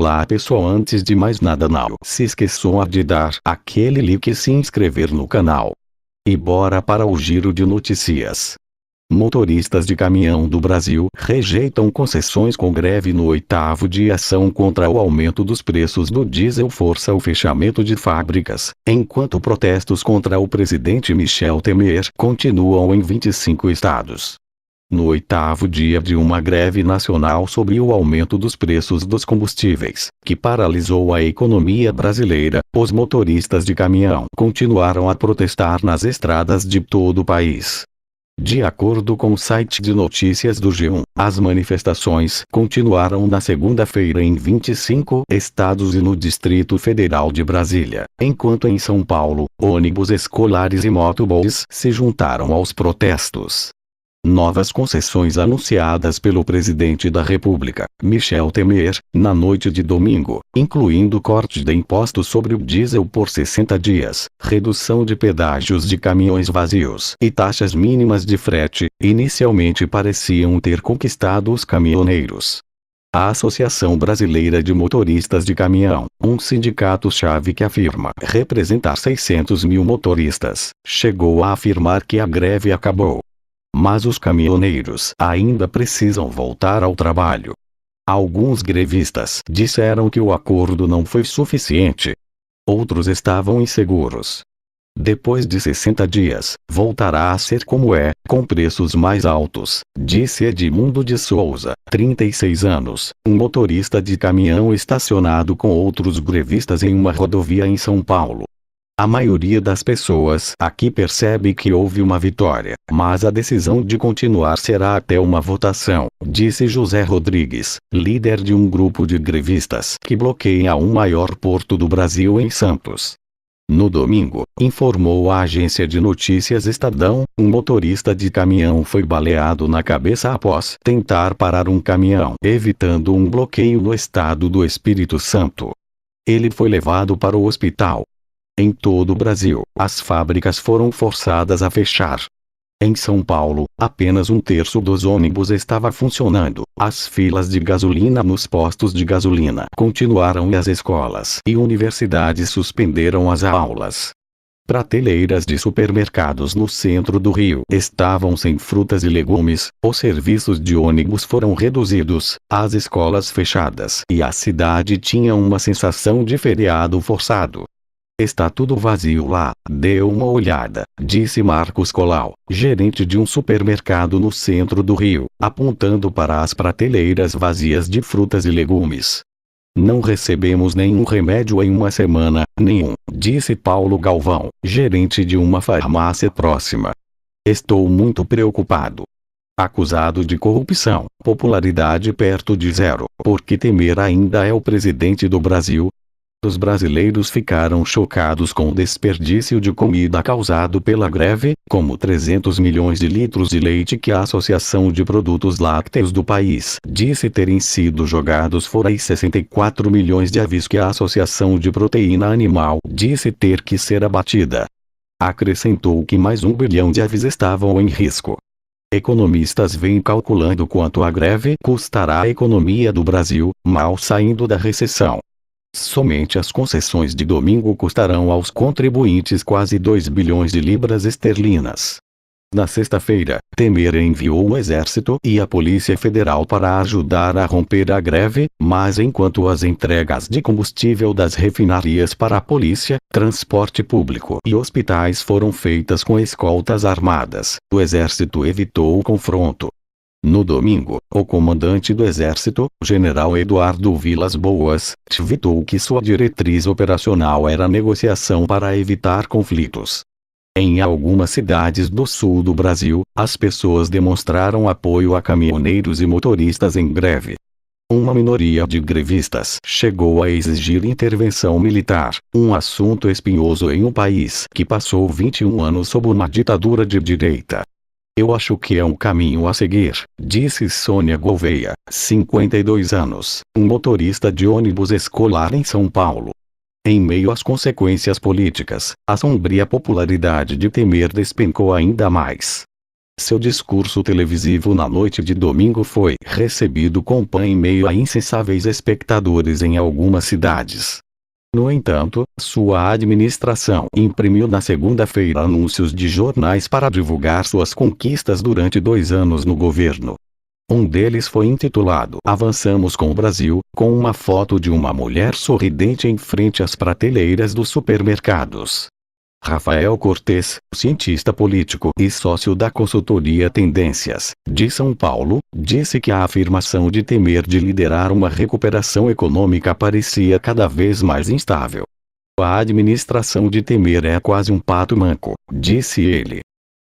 Olá pessoal, antes de mais nada não se esqueçam de dar aquele like e se inscrever no canal. E bora para o giro de notícias. Motoristas de caminhão do Brasil rejeitam concessões com greve no 8º dia. Ação contra o aumento dos preços do diesel força o fechamento de fábricas, enquanto protestos contra o presidente Michel Temer continuam em 25 estados. No 8º dia de uma greve nacional sobre o aumento dos preços dos combustíveis, que paralisou a economia brasileira, os motoristas de caminhão continuaram a protestar nas estradas de todo o país. De acordo com o site de notícias do G1, as manifestações continuaram na segunda-feira em 25 estados e no Distrito Federal de Brasília, enquanto em São Paulo, ônibus escolares e motoboys se juntaram aos protestos. Novas concessões anunciadas pelo presidente da República, Michel Temer, na noite de domingo, incluindo corte de impostos sobre o diesel por 60 dias, redução de pedágios de caminhões vazios e taxas mínimas de frete, inicialmente pareciam ter conquistado os caminhoneiros. A Associação Brasileira de Motoristas de Caminhão, um sindicato-chave que afirma representar 600 mil motoristas, chegou a afirmar que a greve acabou. Mas os caminhoneiros ainda precisam voltar ao trabalho. Alguns grevistas disseram que o acordo não foi suficiente. Outros estavam inseguros. Depois de 60 dias, voltará a ser como é, com preços mais altos, disse Edmundo de Souza, 36 anos, um motorista de caminhão estacionado com outros grevistas em uma rodovia em São Paulo. A maioria das pessoas aqui percebe que houve uma vitória, mas a decisão de continuar será até uma votação, disse José Rodrigues, líder de um grupo de grevistas que bloqueia o maior porto do Brasil em Santos. No domingo, informou a agência de notícias Estadão, um motorista de caminhão foi baleado na cabeça após tentar parar um caminhão, evitando um bloqueio no estado do Espírito Santo. Ele foi levado para o hospital. Em todo o Brasil, as fábricas foram forçadas a fechar. Em São Paulo, apenas 1/3 dos ônibus estava funcionando, as filas de gasolina nos postos de gasolina continuaram e as escolas e universidades suspenderam as aulas. Prateleiras de supermercados no centro do Rio estavam sem frutas e legumes, os serviços de ônibus foram reduzidos, as escolas fechadas e a cidade tinha uma sensação de feriado forçado. Está tudo vazio lá, dê uma olhada, disse Marcos Colau, gerente de um supermercado no centro do Rio, apontando para as prateleiras vazias de frutas e legumes. Não recebemos nenhum remédio em uma semana, nenhum, disse Paulo Galvão, gerente de uma farmácia próxima. Estou muito preocupado. Acusado de corrupção, popularidade perto de zero, porque Temer ainda é o presidente do Brasil. Os brasileiros ficaram chocados com o desperdício de comida causado pela greve, como 300 milhões de litros de leite que a Associação de Produtos Lácteos do país disse terem sido jogados fora e 64 milhões de aves que a Associação de Proteína Animal disse ter que ser abatida. Acrescentou que mais 1 bilhão de aves estavam em risco. Economistas vêm calculando quanto a greve custará à economia do Brasil, mal saindo da recessão. Somente as concessões de domingo custarão aos contribuintes quase 2 bilhões de libras esterlinas. Na sexta-feira, Temer enviou o Exército e a Polícia Federal para ajudar a romper a greve, mas enquanto as entregas de combustível das refinarias para a polícia, transporte público e hospitais foram feitas com escoltas armadas, o Exército evitou o confronto. No domingo, o comandante do Exército, General Eduardo Vilas Boas, tweetou que sua diretriz operacional era negociação para evitar conflitos. Em algumas cidades do sul do Brasil, as pessoas demonstraram apoio a caminhoneiros e motoristas em greve. Uma minoria de grevistas chegou a exigir intervenção militar, um assunto espinhoso em um país que passou 21 anos sob uma ditadura de direita. Eu acho que é um caminho a seguir, disse Sônia Gouveia, 52 anos, um motorista de ônibus escolar em São Paulo. Em meio às consequências políticas, a sombria popularidade de Temer despencou ainda mais. Seu discurso televisivo na noite de domingo foi recebido com pão em meio a incansáveis espectadores em algumas cidades. No entanto, sua administração imprimiu na segunda-feira anúncios de jornais para divulgar suas conquistas durante 2 anos no governo. Um deles foi intitulado "Avançamos com o Brasil", com uma foto de uma mulher sorridente em frente às prateleiras dos supermercados. Rafael Cortes, cientista político e sócio da consultoria Tendências, de São Paulo, disse que a afirmação de Temer de liderar uma recuperação econômica parecia cada vez mais instável. A administração de Temer é quase um pato manco, disse ele.